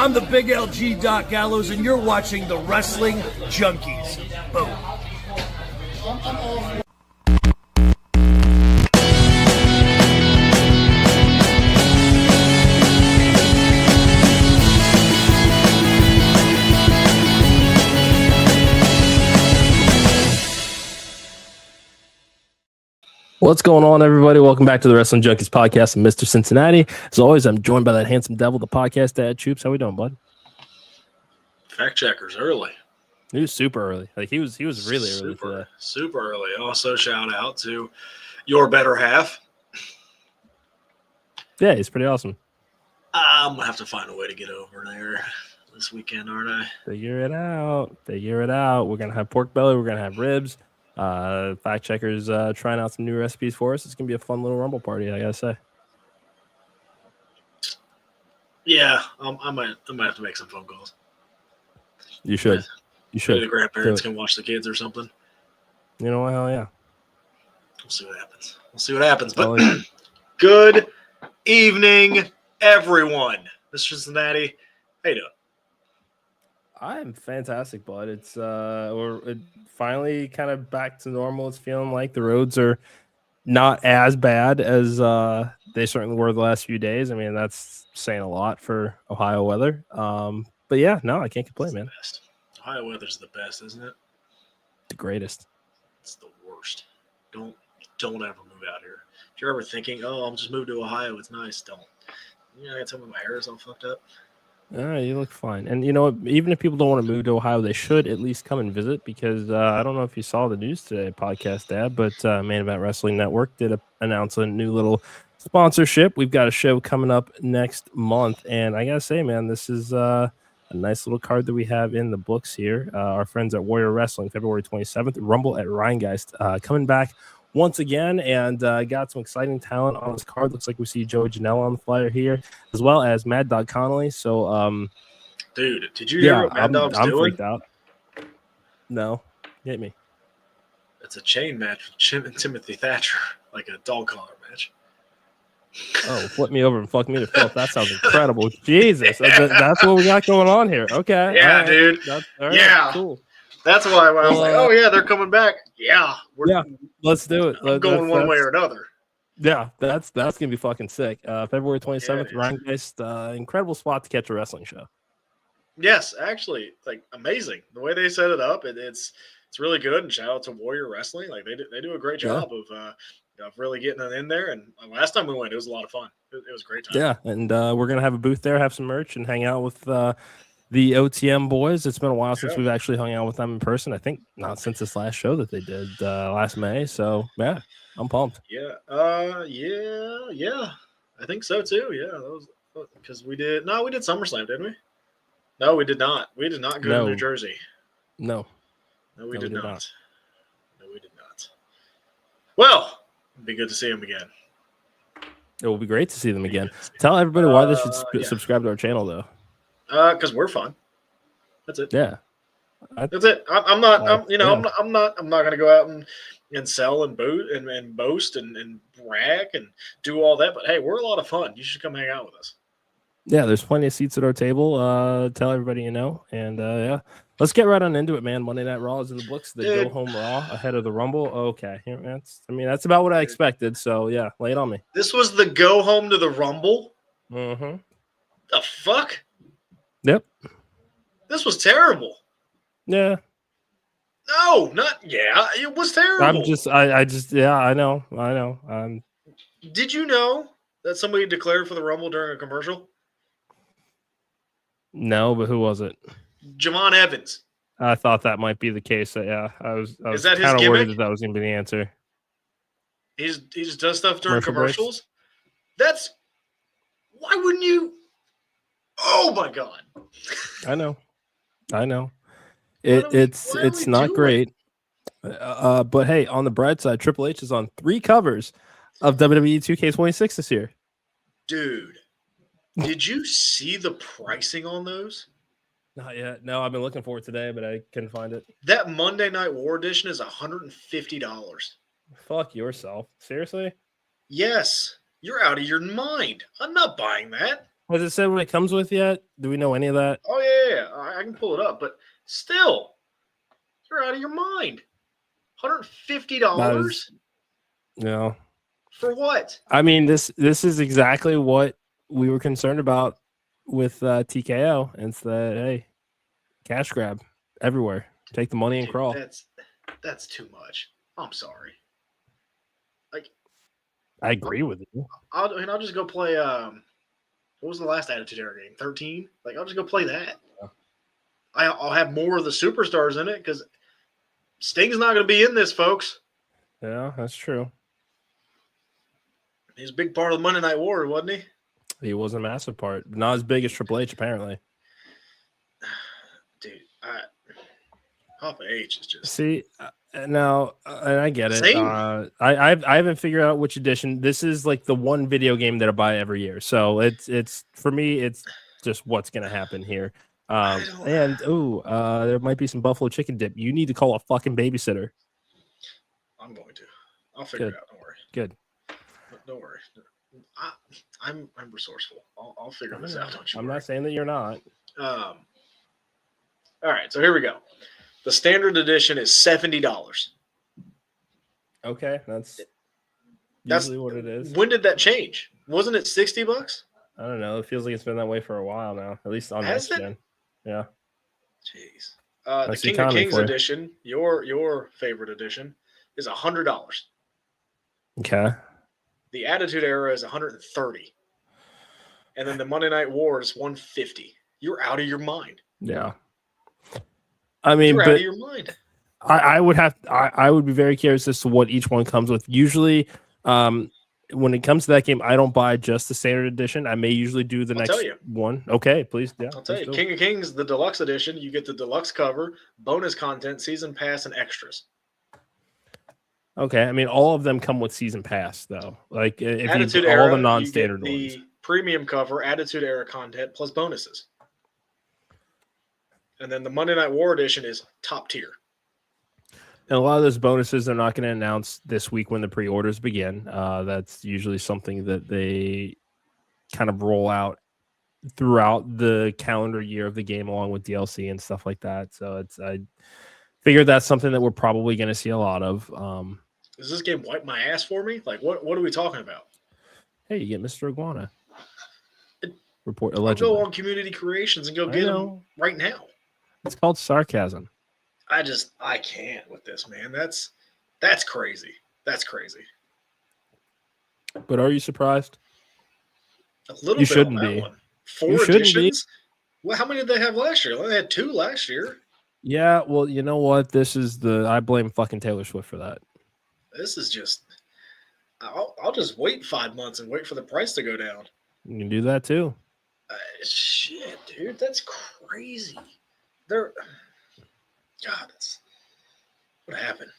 I'm the Big LG Doc Gallows, and you're watching the Wrestling Junkies. Boom. What's going on, everybody? Welcome back to the Wrestling Junkies Podcast. I'm Mr. Cincinnati. As always, I'm joined by that handsome devil, the podcast dad, Choops. How we doing, bud? Fact checkers early. He was super early. Like he was really early today. Super early. Also, shout out to your better half. Yeah, he's pretty awesome. I'm gonna have to find a way to get over there this weekend, aren't I? Figure it out. We're gonna have pork belly. We're gonna have ribs. Fact checkers trying out some new recipes for us. It's gonna be a fun little Rumble party, I gotta say. Yeah, I might have to make some phone calls. You should. Maybe the grandparents can watch the kids or something. You know what? Hell yeah. We'll see what happens. But good evening, everyone. Mr. Cincinnati, how you doing? I'm fantastic, bud. It's we're finally kind of back to normal. It's feeling like the roads are not as bad as they certainly were the last few days. I mean, that's saying a lot for Ohio weather. But yeah, no, I can't complain, man. Best. Ohio weather's the best, isn't it? The greatest. It's the worst. Don't ever move out here. If you're ever thinking, oh, I'll just move to Ohio, it's nice, don't. You know, I got to tell me my hair is all fucked up. You look fine. And you know what? Even if people don't want to move to Ohio, they should at least come and visit because I don't know if you saw the news today, podcast dad, but Main Event Wrestling Network did announce a new little sponsorship. We've got a show coming up next month. And I got to say, man, this is a nice little card that we have in the books here. Our friends at Warrior Wrestling, February 27th, Rumble at Rheingeist, coming back once again, and got some exciting talent on this card. Looks like we see Joey Janela on the flyer here, as well as Mad Dog Connolly. So, dude, did you hear what Mad Dog's doing? I'm freaked out. No, hit me. It's a chain match with Jim and Timothy Thatcher, like a dog collar match. Oh, flip me over and fuck me to filth. That sounds incredible. Jesus, that's what we got going on here. Okay, yeah, right. Dude. Right. Yeah, cool. That's why I was like, oh yeah, they're coming back. Yeah, let's do it. I'm going one way or another. Yeah, that's gonna be fucking sick. February 27th, Rheingeist, incredible spot to catch a wrestling show. Yes, actually, like amazing the way they set it up. It's really good. And shout out to Warrior Wrestling. Like they do a great job of really getting it in there. And last time we went, it was a lot of fun. It was a great time. Yeah, and we're gonna have a booth there, have some merch, and hang out with the OTM boys. It's been a while since we've actually hung out with them in person. I think not since this last show that they did last May. So yeah, I'm pumped. Yeah. I think so too. Yeah, that was because we did SummerSlam, didn't we? No, we did not. We did not go to New Jersey. No, we did not. No, we did not. Well, it'd be good to see them again. It will be great to see them again. Tell everybody why they should subscribe to our channel, though. Because we're fun. That's it. Yeah, that's it. I'm not gonna go out and sell and boast and brag and do all that. But hey, we're a lot of fun. You should come hang out with us. Yeah, there's plenty of seats at our table. Tell everybody you know, and yeah, let's get right on into it, man. Monday Night Raw is in the books. The go home Raw ahead of the Rumble. Okay, that's about what I expected. So yeah, lay it on me. This was the go home to the Rumble. Mm-hmm. The fuck. Yep. This was terrible. Yeah. No, not yeah. It was terrible. I know. Did you know that somebody declared for the Rumble during a commercial? No, but who was it? Javon Evans. I thought that might be the case. Yeah, I was kind of worried that was going to be the answer. He just does stuff during commercials. That's why wouldn't you? Oh my god! I know. It's not great. But hey, on the bright side, Triple H is on 3 covers of WWE 2K26 this year. Dude, did you see the pricing on those? Not yet. No, I've been looking for it today, but I couldn't find it. That Monday Night War edition is $150. Fuck yourself. Seriously? Yes. You're out of your mind. I'm not buying that. Has it said what it comes with yet? Do we know any of that? Oh, yeah. I can pull it up. But still, you're out of your mind. $150? Yeah. For what? I mean, this is exactly what we were concerned about with TKO. It's that, hey, cash grab everywhere. Take the money and crawl. That's too much. I'm sorry. Like, I agree with you. I'll just go play. What was the last Attitude Era game? 13. Like, I'll just go play that. Yeah. I'll have more of the superstars in it because Sting's not going to be in this, folks. Yeah, that's true. He's a big part of the Monday Night War, wasn't he? He was a massive part. Not as big as Triple H, apparently. Dude, Papa H is just... See, now, and I get it. Same. I haven't figured out which edition. This is like the one video game that I buy every year. So it's for me, it's just what's going to happen here. There might be some buffalo chicken dip. You need to call a fucking babysitter. I'm going to. I'll figure it out. Don't worry. Good. Don't worry. I'm resourceful. I'll figure this out. Don't you I'm worry. not saying that you're not. All right, so here we go. The standard edition is $70. Okay, that's usually what it is. When did that change? Wasn't it $60? I don't know. It feels like it's been that way for a while now, at least on Has next it? gen. Yeah. Jeez. The King of Kings for you. edition, your favorite edition, is $100. Okay. The Attitude Era is $130. And then the Monday Night War is $150. You're out of your mind. Yeah. I mean, You're but out of your mind. I would be very curious as to what each one comes with. Usually, when it comes to that game, I don't buy just the standard edition. I may usually do the next one. Okay, please. Yeah, I'll tell you. King of Kings, the deluxe edition, you get the deluxe cover, bonus content, season pass, and extras. Okay, I mean, all of them come with season pass, though. Like, if Attitude you Era, all the non-standard you get the premium cover, Attitude Era content, plus bonuses. And then the Monday Night War edition is top tier. And a lot of those bonuses they're not going to announce this week when the pre-orders begin. That's usually something that they kind of roll out throughout the calendar year of the game, along with DLC and stuff like that. So I figured that's something that we're probably going to see a lot of. Does this game wipe my ass for me? Like, what are we talking about? Hey, you get Mr. Iguana. Report I'll allegedly. go on Community Creations and go get them right now. It's called sarcasm. I can't with this, man. That's crazy. That's crazy. But are you surprised? A little You bit shouldn't on that be. one. You 4 shouldn't be. editions? Well, how many did they have last year? They only had 2 last year. Yeah, well, you know what? I blame fucking Taylor Swift for that. This is just... I'll just wait 5 months and wait for the price to go down. You can do that too. Shit, dude. That's crazy. God, what happened?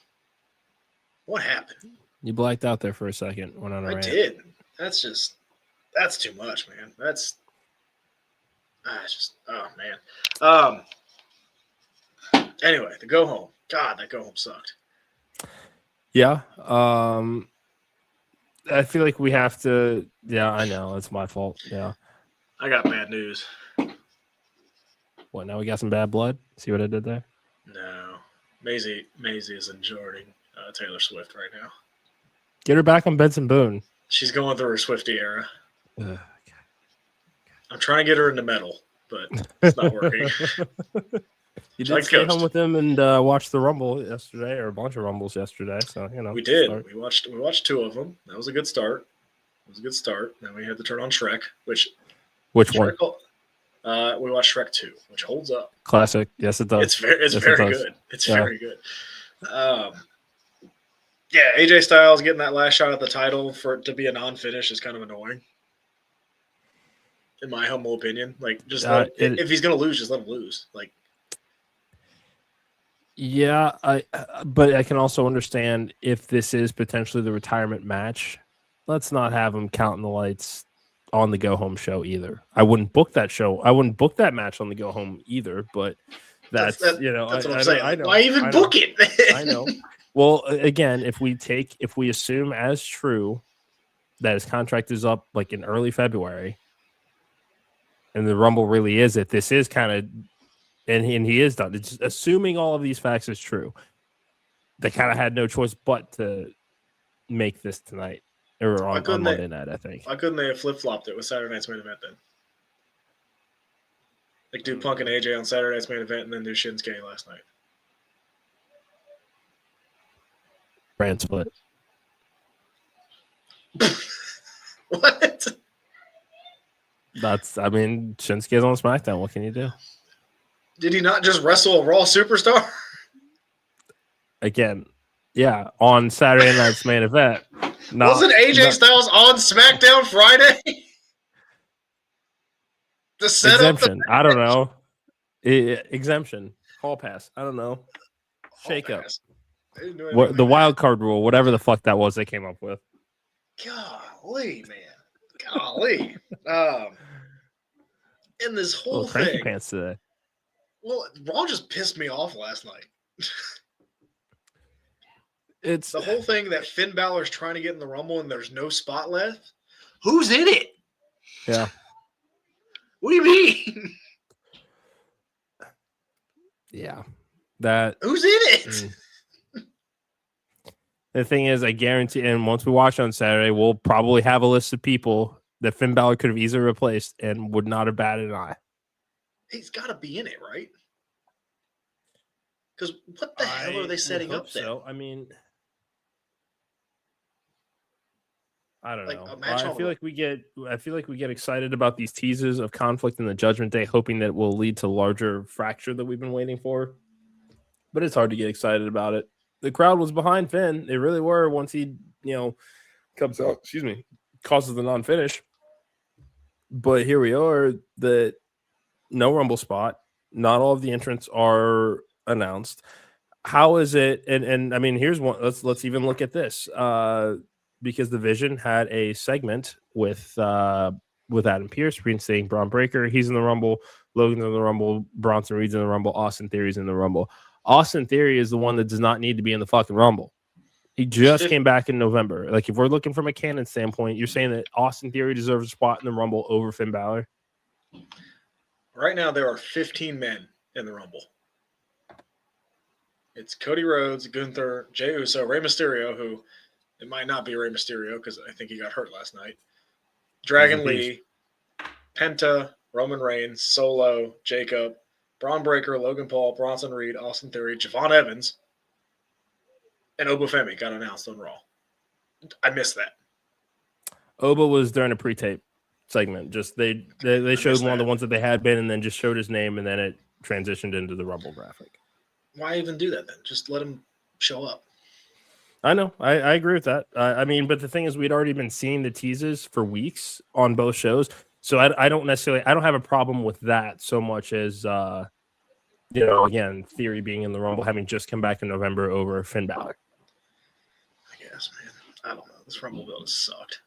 What happened? You blacked out there for a second. Went on a I rant. did. That's too much, man. It's just, oh man. Anyway, the go home. God, that go home sucked. Yeah. I feel like we have to. Yeah, I know it's my fault. Yeah. I got bad news. What? Now we got some bad blood. See what I did there? No, Maisie is enjoying Taylor Swift right now. Get her back on Benson Boone. She's going through her Swiftie era. Okay. I'm trying to get her into metal, but it's not working. You did stay home with him and watch the Rumble yesterday, or a bunch of Rumbles yesterday. So we did. We watched 2 of them. That was a good start. Then we had to turn on Shrek, which one? We watched Shrek 2, which holds up. Classic. Yes, it does. It's very good. It's very good. Yeah, AJ Styles getting that last shot at the title for it to be a non-finish is kind of annoying, in my humble opinion. Like, just if he's gonna lose, just let him lose. Like, yeah, but I can also understand if this is potentially the retirement match. Let's not have him counting the lights on the go home show either. I wouldn't book that show. I wouldn't book that match on the go home either. But that's what I'm saying. I know. Why even book it? I know. Well, again, if we assume as true that his contract is up like in early February, and the Rumble really is it. This is kind of, and he is done. It's just, assuming all of these facts is true, they kind of had no choice but to make this tonight or on Monday night, I think. Why couldn't they have flip-flopped it with Saturday night's main event then? Like do Punk and AJ on Saturday night's main event and then do Shinsuke last night. Brand split. What? Shinsuke's on SmackDown. What can you do? Did he not just wrestle a Raw superstar? Again, yeah, on Saturday night's main event. Wasn't AJ Styles on SmackDown Friday? The setup. Exemption. I don't know. Exemption. Hall pass. I don't know. Shake up. The wild card rule, whatever the fuck that was they came up with. Golly, man. Golly. And this whole thing. Pants today. Well, Raw just pissed me off last night. It's the whole thing that Finn Balor's trying to get in the Rumble and there's no spot left. Who's in it? Yeah. What do you mean? Yeah. Who's in it? The thing is, I guarantee, and once we watch on Saturday, we'll probably have a list of people that Finn Balor could have easily replaced and would not have batted an eye. He's got to be in it, right? Because what the hell are they setting up there? So, I don't know. I feel like we get excited about these teases of conflict in the Judgment Day, hoping that it will lead to larger fracture that we've been waiting for. But it's hard to get excited about it. The crowd was behind Finn. They really were once he, comes out, causes the non-finish. But here we are, that no Rumble spot. Not all of the entrants are announced. How is it? And here's one. Let's even look at this. Because the Vision had a segment with Adam Pearce reinstating Braun Breaker. He's in the Rumble. Logan's in the Rumble. Bronson Reed's in the Rumble. Austin Theory's in the Rumble. Austin Theory is the one that does not need to be in the fucking Rumble. He just came back in November. Like, if we're looking from a canon standpoint, you're saying that Austin Theory deserves a spot in the Rumble over Finn Balor? Right now, there are 15 men in the Rumble. It's Cody Rhodes, Gunther, Jey Uso, Rey Mysterio, who it might not be Rey Mysterio because I think he got hurt last night. Dragon Lee, Penta, Roman Reigns, Solo, Jacob, Braun Breaker, Logan Paul, Bronson Reed, Austin Theory, Javon Evans, and Oba Femi got announced on Raw. I missed that. Oba was during a pre-tape segment. Just they showed one of the ones that they had been, and then just showed his name, and then it transitioned into the Rumble graphic. Why even do that then? Just let him show up. I know. I agree with that. But the thing is, we'd already been seeing the teases for weeks on both shows. So I don't have a problem with that so much as, again, Theory being in the Rumble, having just come back in November over Finn Balor. I guess, man. I don't know. This Rumble build has sucked.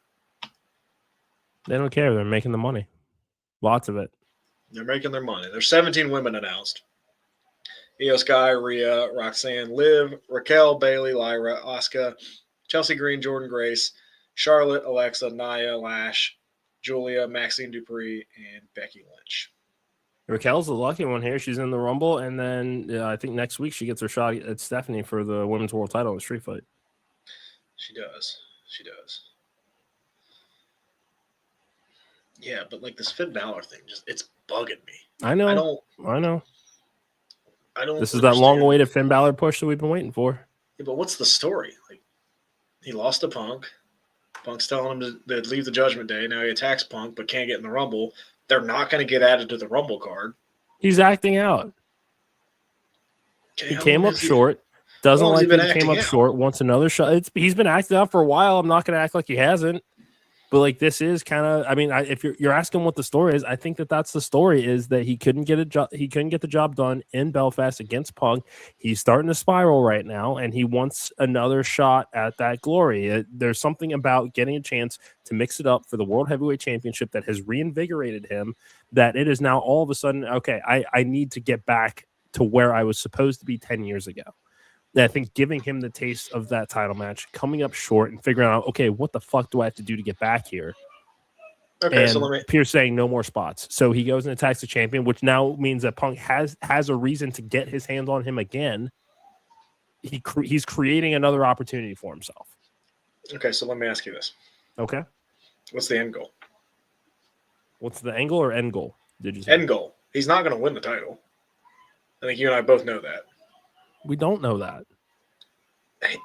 They don't care. They're making the money. Lots of it. They're making their money. There's 17 women announced. Io Sky, Rhea, Roxanne, Liv, Raquel, Bayley, Lyra, Asuka, Chelsea Green, Jordan Grace, Charlotte, Alexa, Nia, Lash, Julia, Maxine Dupree, and Becky Lynch. Raquel's the lucky one here. She's in the Rumble, and then I think next week she gets her shot at Stephanie for the Women's World Title in the Street Fight. She does. Yeah, but like this Finn Balor thing, it's bugging me. I know. This is understand. that long-awaited Finn Balor push that we've been waiting for. Yeah, but what's the story? Like, he lost to Punk. Punk's telling him to leave the Judgment Day. Now he attacks Punk, but can't get in the Rumble. They're not going to get added to the Rumble card. He's acting out. Okay, he came up short. Doesn't like that he came up short. Wants another shot. He's been acting out for a while. I'm not going to act like he hasn't. But like this is kind of, if you're asking what the story is, I think that's the story, is that he couldn't get a job. He couldn't get the job done in Belfast against Punk. He's starting to spiral right now, and he wants another shot at that glory. There's something about getting a chance to mix it up for the World Heavyweight Championship that has reinvigorated him, that it is now all of a sudden, okay, I need to get back to where I was supposed to be 10 years ago. I think giving him the taste of that title match, coming up short and figuring out, okay, what the fuck do I have to do to get back here? Okay, and so let me. Pierce saying no more spots. So he goes and attacks the champion, which now means that Punk has a reason to get his hands on him again. He's creating another opportunity for himself. Okay, so let me ask you this. Okay. What's the end goal? What's the angle or end goal? Did you say? End goal. He's not going to win the title. I think you and I both know that. We don't know that.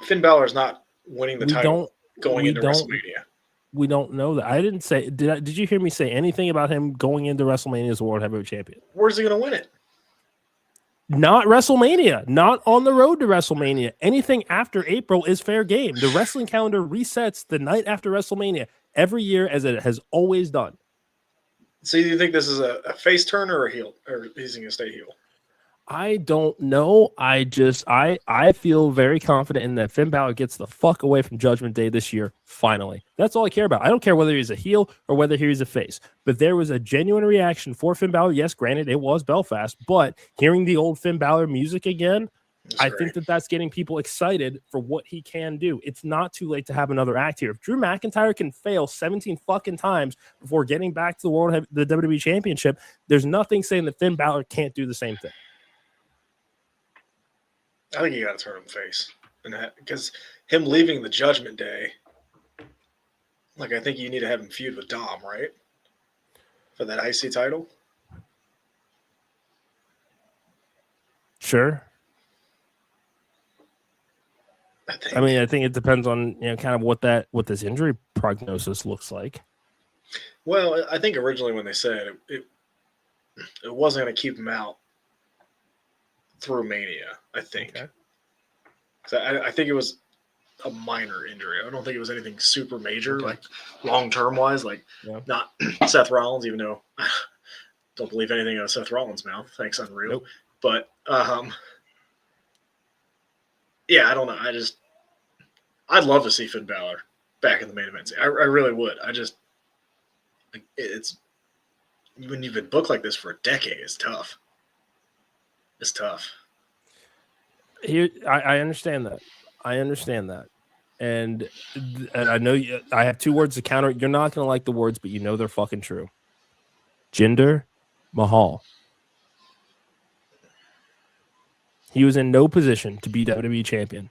Finn Balor is not winning the title going into WrestleMania. We don't know that. I didn't say. Did you hear me say anything about him going into WrestleMania as a World Heavyweight Champion? Where's he going to win it? Not WrestleMania. Not on the road to WrestleMania. Anything after April is fair game. The wrestling calendar resets the night after WrestleMania every year, as it has always done. So do you think this is a face turn or a heel, or he's going to stay heel? I don't know. I feel very confident in that Finn Balor gets the fuck away from Judgment Day this year, finally. That's all I care about. I don't care whether he's a heel or whether he's a face. But there was a genuine reaction for Finn Balor. Yes, granted, it was Belfast, but hearing the old Finn Balor music again, I think that's getting people excited for what he can do. It's not too late to have another act here. If Drew McIntyre can fail 17 fucking times before getting back to the WWE Championship, there's nothing saying that Finn Balor can't do the same thing. I think you got to turn him face, and because him leaving the Judgment Day, like I think you need to have him feud with Dom, right, for that IC title. Sure. I mean, I think it depends on kind of what this injury prognosis looks like. Well, I think originally when they said it wasn't going to keep him out through Mania, I think. Okay. So I think it was a minor injury. I don't think it was anything super major, like long-term wise, not Seth Rollins, even though I don't believe anything out of Seth Rollins' mouth. Thanks, Unreal. Nope. But, yeah, I don't know. I'd love to see Finn Balor back in the main event. I really would. It's when you've been booked like this for a decade, it's tough. It's tough. Here, I understand that. And I know I have two words to counter. You're not going to like the words, but you know they're fucking true. Jinder Mahal. He was in no position to be WWE champion.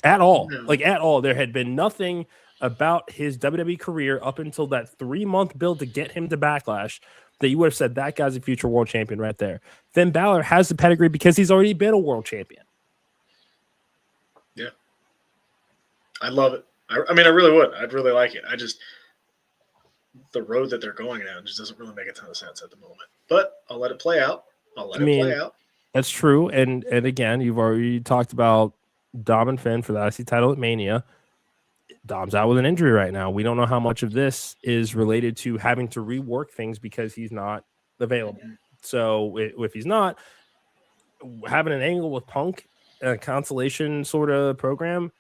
At all. No. At all. There had been nothing about his WWE career up until that 3-month build to get him to Backlash that you would have said that guy's a future world champion right there. Finn Balor has the pedigree because he's already been a world champion. Yeah. I love it. I mean, I really would. I'd really like it. The road that they're going down just doesn't really make a ton of sense at the moment. But I'll let it play out. Play out. That's true. And again, you've already talked about Dom and Finn for the IC title at Mania. Dom's out with an injury right now. We don't know how much of this is related to having to rework things because he's not available. So if he's not, having an angle with Punk, a consolation sort of program,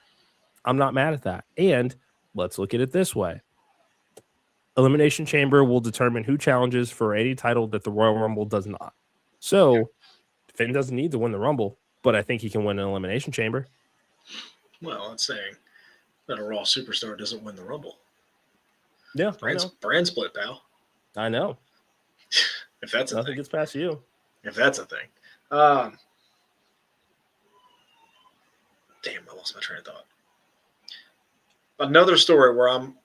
I'm not mad at that. And let's look at it this way. Elimination Chamber will determine who challenges for any title that the Royal Rumble does not. So Finn doesn't need to win the Rumble, but I think he can win an Elimination Chamber. Well, that's saying that a Raw superstar doesn't win the Rumble. Yeah, brand split, pal. I know. If that's nothing gets past you. If that's a thing. Damn, I lost my train of thought. Another story where I'm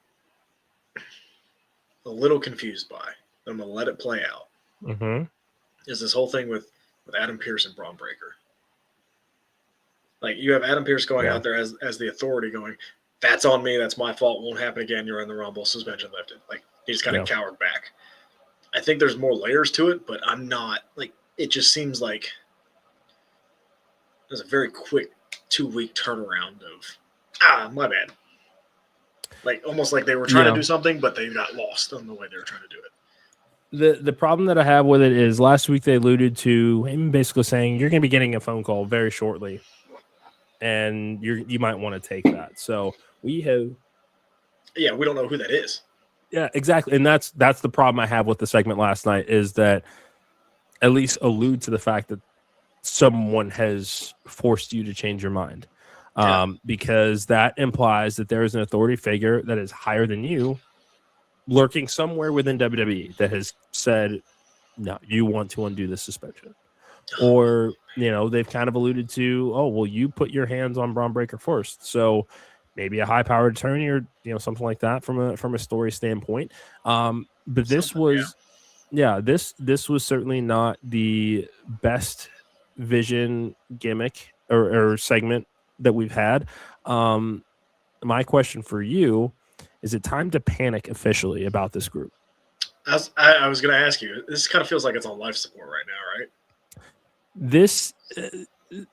a little confused by, I'm going to let it play out, is this whole thing with Adam Pearce and Braun Breaker. Like, you have Adam Pearce going out there as the authority going, that's on me, that's my fault, won't happen again, you're in the Rumble, suspension lifted. Like, he just kind of cowered back. I think there's more layers to it, but I'm not, it just seems like there's a very quick 2-week turnaround of, my bad. Almost like they were trying to do something, but they got lost on the way they were trying to do it. The problem that I have with it is last week they alluded to him basically saying you're going to be getting a phone call very shortly, and you might want to take that. So we don't know who that is. Yeah, exactly, and that's the problem I have with the segment last night is that at least allude to the fact that someone has forced you to change your mind. Because that implies that there is an authority figure that is higher than you lurking somewhere within WWE that has said, no, you want to undo this suspension. Or, they've kind of alluded to, oh, well, you put your hands on Braun Breaker first. So maybe a high-powered attorney or, something like that from a story standpoint. But this was, this was certainly not the best Vision gimmick or segment that we've had. My question for you, is it time to panic officially about this group? I was going to ask you, this kind of feels like it's on life support right now, right? This,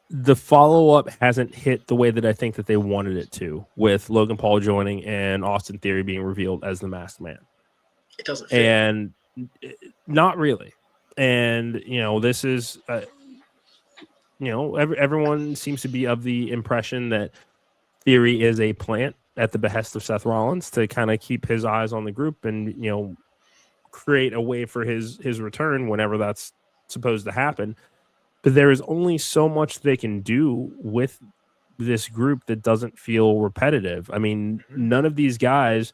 the follow-up hasn't hit the way that I think that they wanted it to, with Logan Paul joining and Austin Theory being revealed as the Masked Man. It doesn't fit. And not really. And, this is, everyone seems to be of the impression that Theory is a plant at the behest of Seth Rollins to kind of keep his eyes on the group and, create a way for his return whenever that's supposed to happen. But there is only so much they can do with this group that doesn't feel repetitive. I mean, none of these guys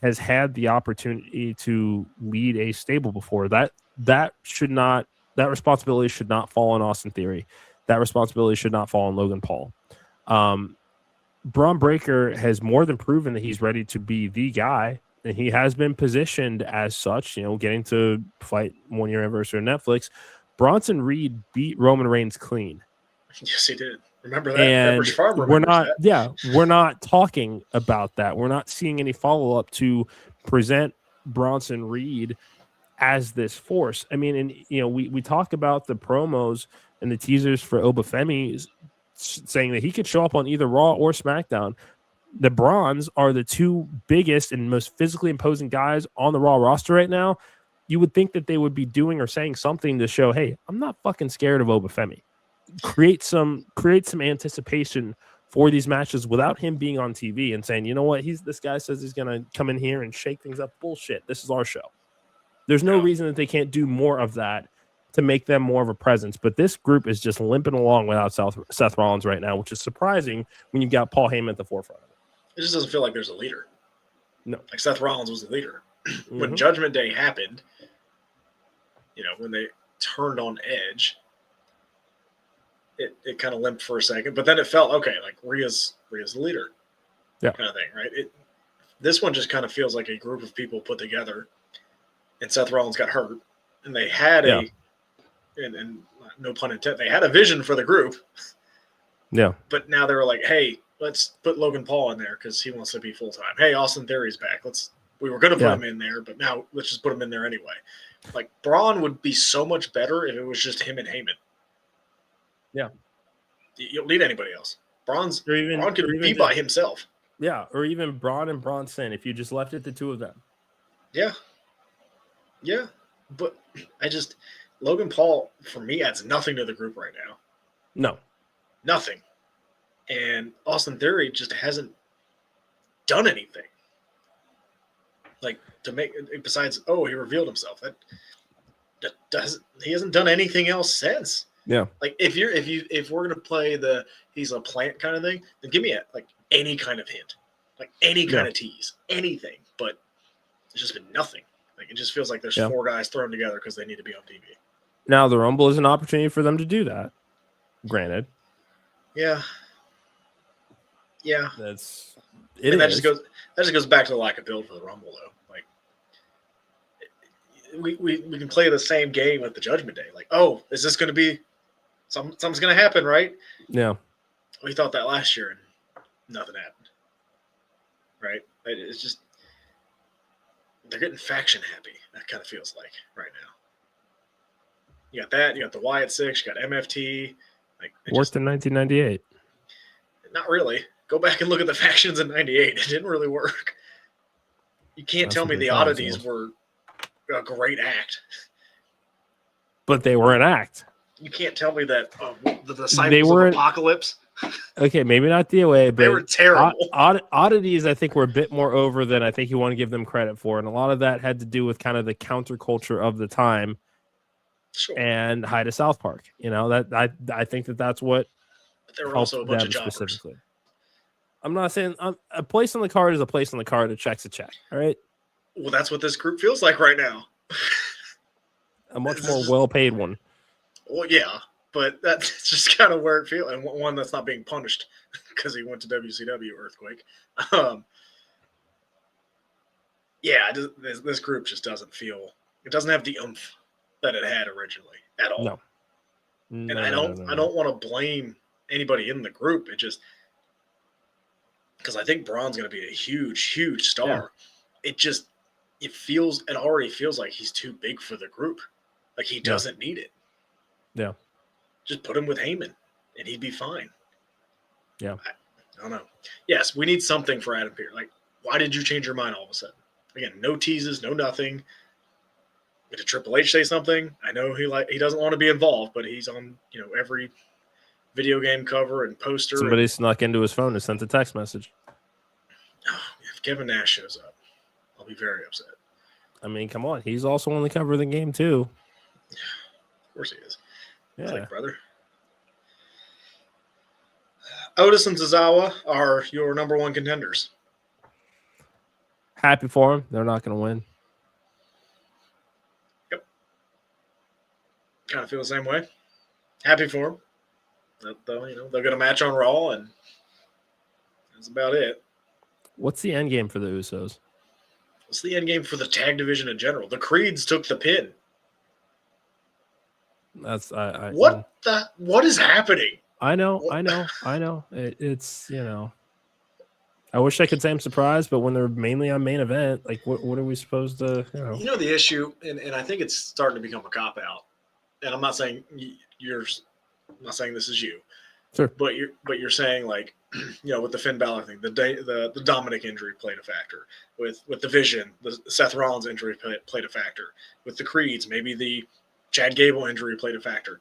has had the opportunity to lead a stable before. That responsibility should not fall on Austin Theory. That responsibility should not fall on Logan Paul. Braun Breaker has more than proven that he's ready to be the guy, and he has been positioned as such, getting to fight 1 year anniversary on Netflix. Bronson Reed beat Roman Reigns clean. Yes, he did. Remember that? And we're not talking about that. We're not seeing any follow-up to present Bronson Reed as this force. I mean, and we talk about the promos and the teasers for Obafemi saying that he could show up on either Raw or SmackDown. The Bronze are the two biggest and most physically imposing guys on the Raw roster right now. You would think that they would be doing or saying something to show, hey, I'm not fucking scared of Obafemi. Create some anticipation for these matches without him being on TV and saying, you know what, this guy says he's gonna come in here and shake things up. Bullshit. This is our show. There's no reason that they can't do more of that to make them more of a presence. But this group is just limping along without Seth Rollins right now, which is surprising when you've got Paul Heyman at the forefront of it. It just doesn't feel like there's a leader. No. Like Seth Rollins was the leader. When Judgment Day happened, when they turned on Edge, it kind of limped for a second, but then it felt okay, like Rhea's the leader, kind of thing, right? This one just kind of feels like a group of people put together, and Seth Rollins got hurt, and they had and no pun intended, they had a vision for the group. Yeah. But now they were like, hey, let's put Logan Paul in there because he wants to be full time. Hey, Austin Theory's back. We were going to put him in there, but now let's just put him in there anyway. Like, Braun would be so much better if it was just him and Heyman. Yeah. You don't need anybody else. Braun could be by himself. Yeah, or even Braun and Bronson if you just left it to two of them. Yeah. Yeah. But Logan Paul, for me, adds nothing to the group right now. No. Nothing. And Austin Theory just hasn't done anything. Like, to make, besides, he revealed himself. He hasn't done anything else since. Yeah. Like, if we're gonna play he's a plant kind of thing, then give me any kind of hint, like any kind of tease, anything. But it's just been nothing. Like, it just feels like there's four guys thrown together because they need to be on TV. Now the Rumble is an opportunity for them to do that. Granted. Yeah. Yeah. That just goes back to the lack of build for the Rumble, though. Like, we can play the same game with the Judgment Day. Like, is this going to be something's going to happen, right? Yeah. We thought that last year, and nothing happened. Right? It's just they're getting faction happy. That kind of feels like right now. You got that. You got the Wyatt Six. You got MFT. Worked in 1998. Not really. Go back and look at the factions in 98. It didn't really work. You can't tell me the Oddities were a great act. But they were an act. You can't tell me that the Disciples of Apocalypse. Okay, maybe not DOA, but they were terrible. Oddities, I think, were a bit more over than I think you want to give them credit for. And a lot of that had to do with kind of the counterculture of the time. Sure. And High to South Park. That I think that's what. But there were also a bunch of jobbers. I'm not saying a place on the card is a place on the card. A check's a check. All right. Well, that's what this group feels like right now. A much more well-paid one. Well, yeah, but that's just kind of where it feels, and one that's not being punished because he went to WCW Earthquake. Yeah, this group just doesn't feel. It doesn't have the oomph that it had originally at all. No. And I don't want to blame anybody in the group. It just because I think Braun's going to be a huge star. Yeah. It already feels like he's too big for the group. Like he doesn't need it. Yeah. Just put him with Heyman and he'd be fine. Yeah. I don't know. Yes, we need something for Adam Pearce. Like, why did you change your mind all of a sudden? Again, no teases, no nothing. Did Triple H say something? I know he doesn't want to be involved, but he's on every video game cover and poster. Somebody snuck into his phone and sent a text message. If Kevin Nash shows up, I'll be very upset. I mean, come on. He's also on the cover of the game, too. Of course he is. Yeah. Click, brother. Otis and Tozawa are your number one contenders. Happy for them. They're not going to win. Yep. Kind of feel the same way. Happy for them. They'll get a match on Raw, and that's about it. What's the end game for the Usos? What's the end game for the tag division in general? The Creeds took the pin. That's what is happening? I know. It's I wish I could say I'm surprised, but when they're mainly on main event, like what are we supposed to? The issue, and I think it's starting to become a cop out. And I'm not saying I'm not saying this is you, sure. But you're saying like, with the Finn Balor thing, the Dominic injury played a factor. With the Vision, the Seth Rollins injury played a factor. With the Creeds, maybe the Chad Gable injury played a factor.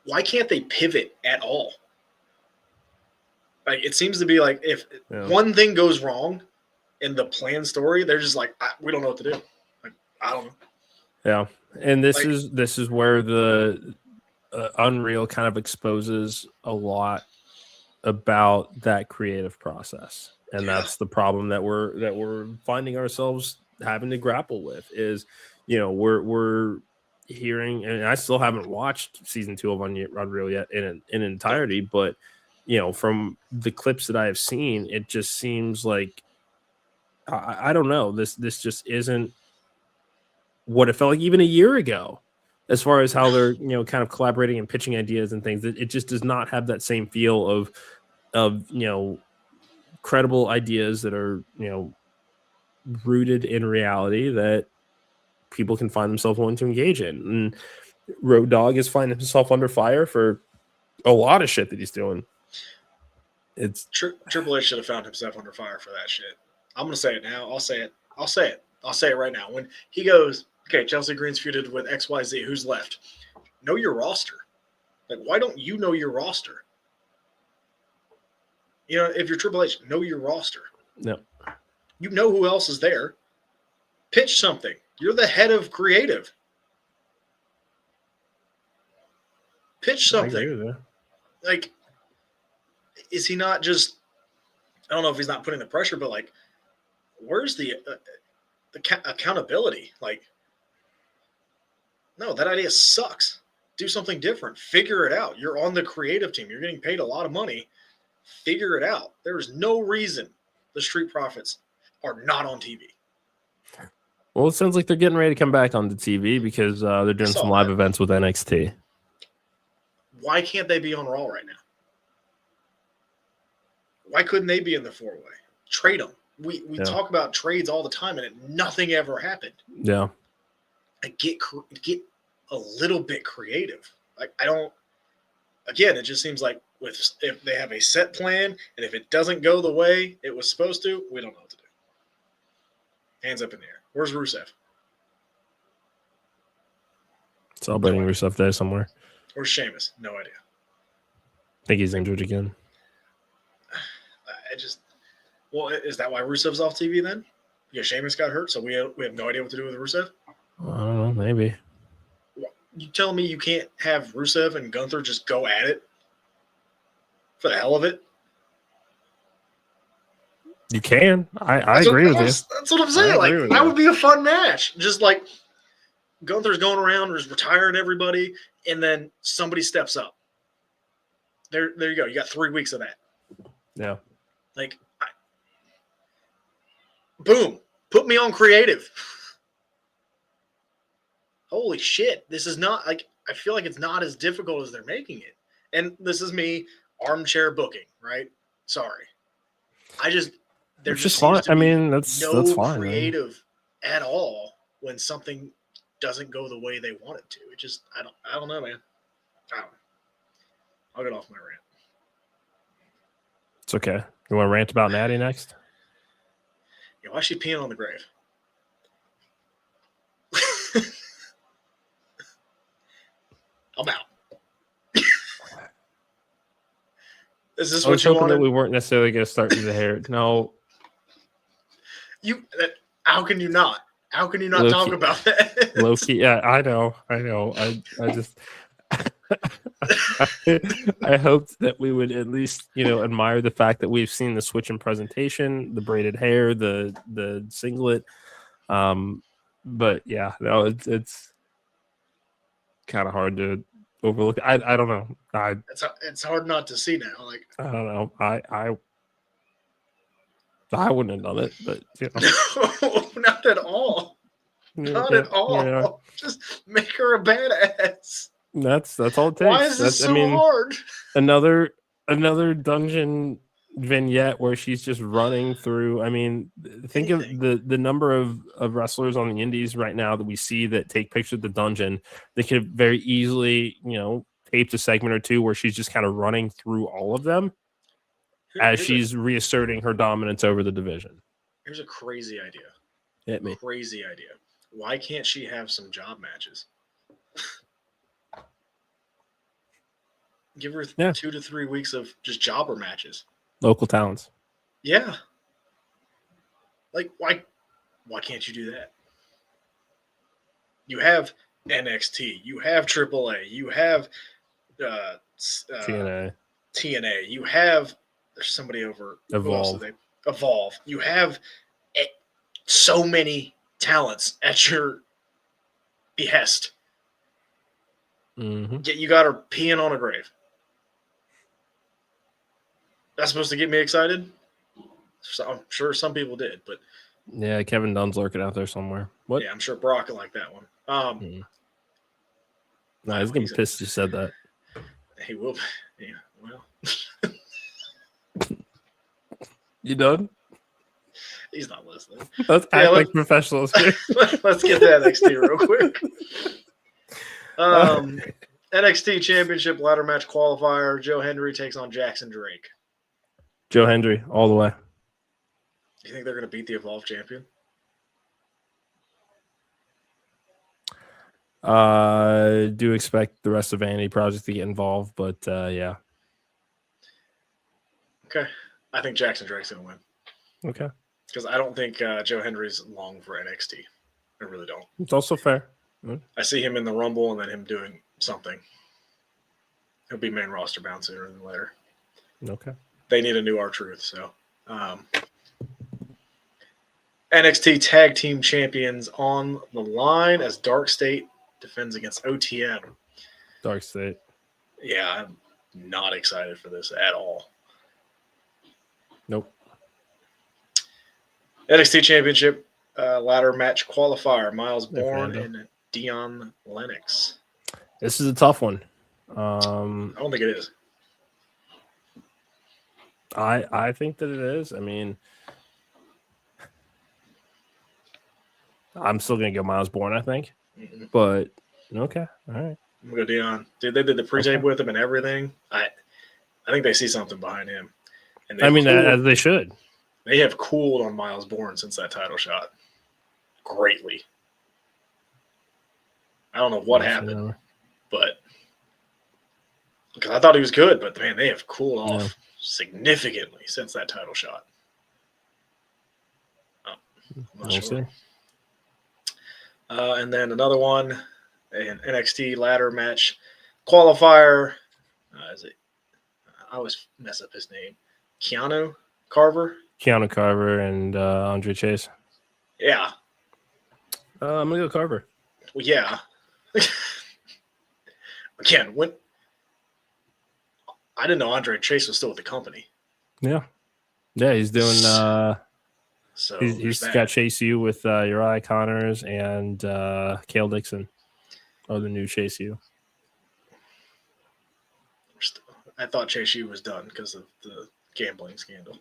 Why can't they pivot at all? Like, it seems to be like if one thing goes wrong in the planned story, they're just like, we don't know what to do. Like, I don't know. Yeah, and this is where the Unreal kind of exposes a lot about that creative process, and that's the problem that we're finding ourselves having to grapple with. Is we're hearing, and I still haven't watched season 2 of Unreal yet in entirety, but from the clips that I have seen, it just seems like I don't know. This just isn't what it felt like even a year ago, as far as how they're kind of collaborating and pitching ideas and things. It just does not have that same feel of credible ideas that are rooted in reality that people can find themselves wanting to engage in. And Road Dogg is finding himself under fire for a lot of shit that he's doing. It's Triple H should have found himself under fire for that shit. I'm gonna say it now. I'll say it right now. When he goes, okay, Chelsea Green's feuded with XYZ, who's left? Know your roster. Like, why don't you know your roster? If you're Triple H, know your roster. No. You know who else is there. Pitch something. You're the head of creative. Pitch something. I agree with that. Like, is he not just? I don't know if he's not putting the pressure, but like, where's the accountability? Like, no, that idea sucks. Do something different. Figure it out. You're on the creative team. You're getting paid a lot of money. Figure it out. There's no reason the Street Profits are not on TV. Well, it sounds like they're getting ready to come back on the TV because they're doing some live events with NXT. Why can't they be on Raw right now? Why couldn't they be in the 4-way? Trade them. We talk about trades all the time, and nothing ever happened. Yeah. Like, get a little bit creative. Like, I don't. Again, it just seems like if they have a set plan, and if it doesn't go the way it was supposed to, we don't know what to do. Hands up in the air. Where's Rusev? Celebrating Rusev Day somewhere. Where's Sheamus? No idea. I think he's injured again. Is that why Rusev's off TV then? Because Sheamus got hurt, so we have no idea what to do with Rusev? I don't know, maybe. You telling me you can't have Rusev and Gunther just go at it for the hell of it? You can. I agree with you. That's what I'm saying. Like, that would be a fun match. Just like Gunther's going around, just retiring everybody, and then somebody steps up. There you go. You got 3 weeks of that. Yeah. Like, boom. Put me on creative. Holy shit. This is not, like, I feel like it's not as difficult as they're making it. And this is me armchair booking, right? Sorry. There's just fine. I mean, that's fine. Creative at all when something doesn't go the way they want it to. It just, I don't know, man. I'll get off my rant. It's okay. You want to rant about Natty next? Yeah, why is she peeing on the grave? I'm out. Is this what you wanted? That we weren't necessarily going to start with the hair. No. How can you not? How can you not talk about that? Low-key, yeah, I know. I just I hoped that we would at least, admire the fact that we've seen the switch in presentation, the braided hair, the singlet. But yeah, no, it's kind of hard to overlook. I don't know. It's hard not to see now. Like, I don't know. I wouldn't have done it, but no, not at all. Not at all. Yeah. Just make her a badass. That's all it takes. Why is this so hard? Another dungeon vignette where she's just running through. I mean, think of the number of wrestlers on the indies right now that we see that take pictures of the dungeon. They could very easily, taped a segment or two where she's just kind of running through all of them as she's reasserting her dominance over the division. Here's a crazy idea. Hit me. Crazy idea. Why can't she have some job matches? Give her 2 to 3 weeks of just jobber matches. Local talents. Yeah. Like, why can't you do that? You have NXT. You have AAA. You have TNA. You have there's somebody over Evolve. You have so many talents at your behest. Mm-hmm. Yet you got her peeing on a grave. That's supposed to get me excited? So I'm sure some people did, but yeah, Kevin Dunn's lurking out there somewhere. What? Yeah, I'm sure Brock will like that one. No, he's gonna be pissed you said that. He will. Yeah, well. You done? He's not listening. Let's act like professionals here. Let's get to NXT real quick. NXT Championship ladder match qualifier. Joe Hendry takes on Jackson Drake. Joe Hendry, all the way. Do you think they're going to beat the Evolve champion? Do expect the rest of Vanity Project to get involved, but yeah. Okay. I think Jackson Drake's going to win. Okay. Because I don't think Joe Hendry's long for NXT. I really don't. It's also fair. I see him in the Rumble and then him doing something. He'll be main roster bound sooner than later. Okay. They need a new R-Truth, so. NXT Tag Team Champions on the line as Dark State defends against OTM. Dark State. Yeah, I'm not excited for this at all. Nope. NXT Championship ladder match qualifier. Miles Bourne and Dion Lennox. This is a tough one. I don't think it is. I think that it is. I mean, I'm still going to go Miles Bourne, I think. Mm-hmm. But, okay. All right. I'm going to go Dion. Dude, they did the pre-tape with him and everything. I think they see something behind him. And as they should. They have cooled on Miles Bourne since that title shot. Greatly. I don't know what happened, but because I thought he was good, but man, they have cooled off significantly since that title shot. I'm not sure. And then another one, an NXT ladder match qualifier. I always mess up his name. Keanu Carver. Keanu Carver and Andre Chase. Yeah. I'm gonna go Carver. Well, yeah. Again, when I didn't know Andre Chase was still with the company. Yeah, he's doing. So he's got Chase U with Uriah Connors and Cale Dixon. Oh, the new Chase U. I thought Chase U was done because of the gambling scandal.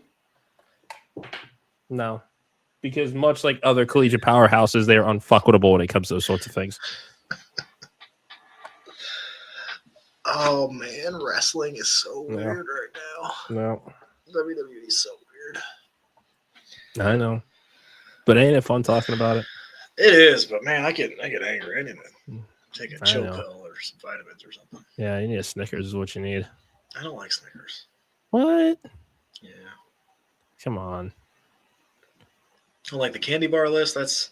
No, because much like other collegiate powerhouses, they are unfuckable when it comes to those sorts of things. Oh man, wrestling is so weird right now. No, WWE is so weird. I know, but ain't it fun talking about it? It is, but man, I get angry. I need to take a chill pill or some vitamins or something. Yeah, you need a Snickers is what you need. I don't like Snickers. What? Yeah. Come on. I don't like the candy bar list. It's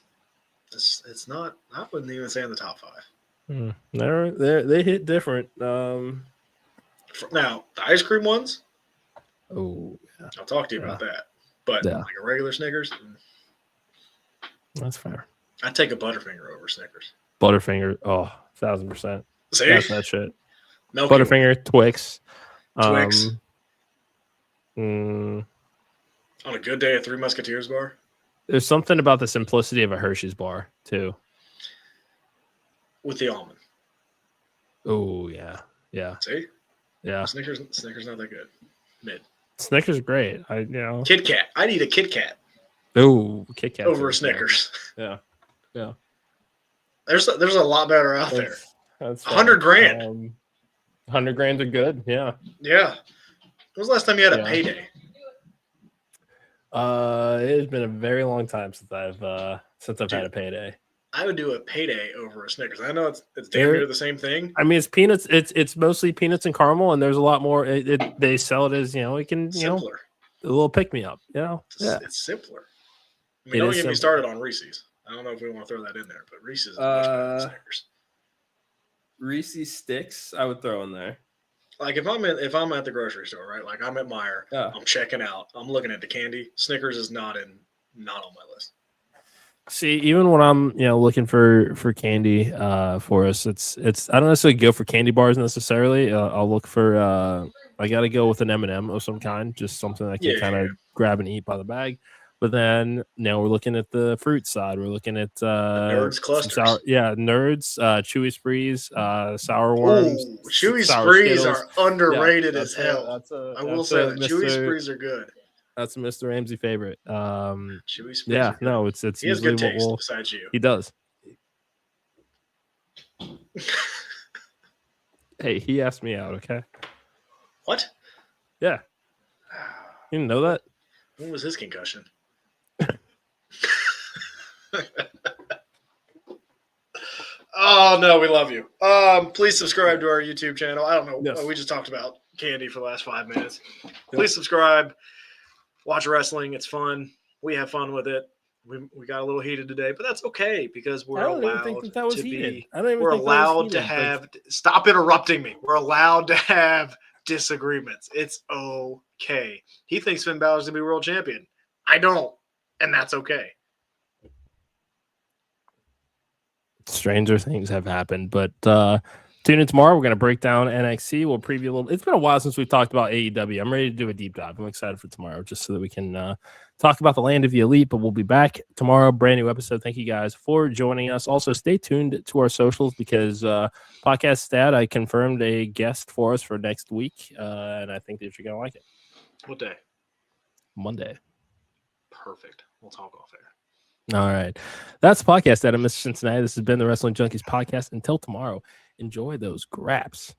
not. I wouldn't even say in the top 5. They hit different. Now the ice cream ones. Oh, yeah. I'll talk to you about that. But like a regular Snickers, that's fair. I'd take a Butterfinger over Snickers. Butterfinger, 1,000%. See? That's that shit. Milky Butterfinger, Twix. Twix. On a good day, a Three Musketeers bar. There's something about the simplicity of a Hershey's bar, too. With the almond. Oh, yeah. Yeah. See? Yeah. Snickers not that good. Mid. Snickers great. Kit Kat. I need a Kit Kat. Oh, Kit Kat. Over a Snickers. Yeah. Yeah. There's a lot better out there. That's $100,000. 100 grand are good. Yeah. Yeah. When was the last time you had a payday? It has been a very long time since I've had a payday. I would do a payday over a Snickers. I know it's damn near the same thing. I mean, it's peanuts. It's mostly peanuts and caramel, and there's a lot more. They sell it as it can simpler. A little pick me up. It's simpler. I mean, don't get me started on Reese's. I don't know if we want to throw that in there, but Reese's is much better than Snickers. Reese's Sticks, I would throw in there. Like if I'm at the grocery store, right? Like I'm at Meijer, I'm checking out, I'm looking at the candy. Snickers is not on my list. See, even when I'm looking for candy for us, it's I don't necessarily go for candy bars necessarily. I'll look for I got to go with an M&M of some kind, just something I can kind of grab and eat by the bag. But then now we're looking at the fruit side. We're looking at Nerds clusters. Nerds, Chewy Sprees, sour worms. Ooh, Chewy Sprees are underrated as hell. I will say that Chewy Sprees are good. That's Mr. Ramsey favorite. Chewy Sprees. Yeah, no, it's he has good taste besides you. He does. Hey, he asked me out. Okay. What? Yeah. You didn't know that? When was his concussion? Oh no, we love you. Please subscribe to our YouTube channel. I don't know. Yes. We just talked about candy for the last 5 minutes. Please subscribe. Watch wrestling. It's fun. We have fun with it. We got a little heated today, but that's okay because we're allowed to be. We're allowed to have. Stop interrupting me. We're allowed to have disagreements. It's okay. He thinks Finn Balor's gonna be world champion. I don't, and that's okay. Stranger things have happened, but tune in tomorrow. We're going to break down NXT. We'll preview a little. It's been a while since we've talked about AEW. I'm ready to do a deep dive. I'm excited for tomorrow just so that we can talk about the land of the elite, but we'll be back tomorrow. Brand new episode. Thank you guys for joining us. Also, stay tuned to our socials because Podcast Stat, I confirmed a guest for us for next week, and I think that you're going to like it. What day? Monday. Perfect. We'll talk off air. All right. That's Podcast Adam, Mr. Cincinnati. This has been the Wrestling Junkies Podcast. Until tomorrow, enjoy those graps.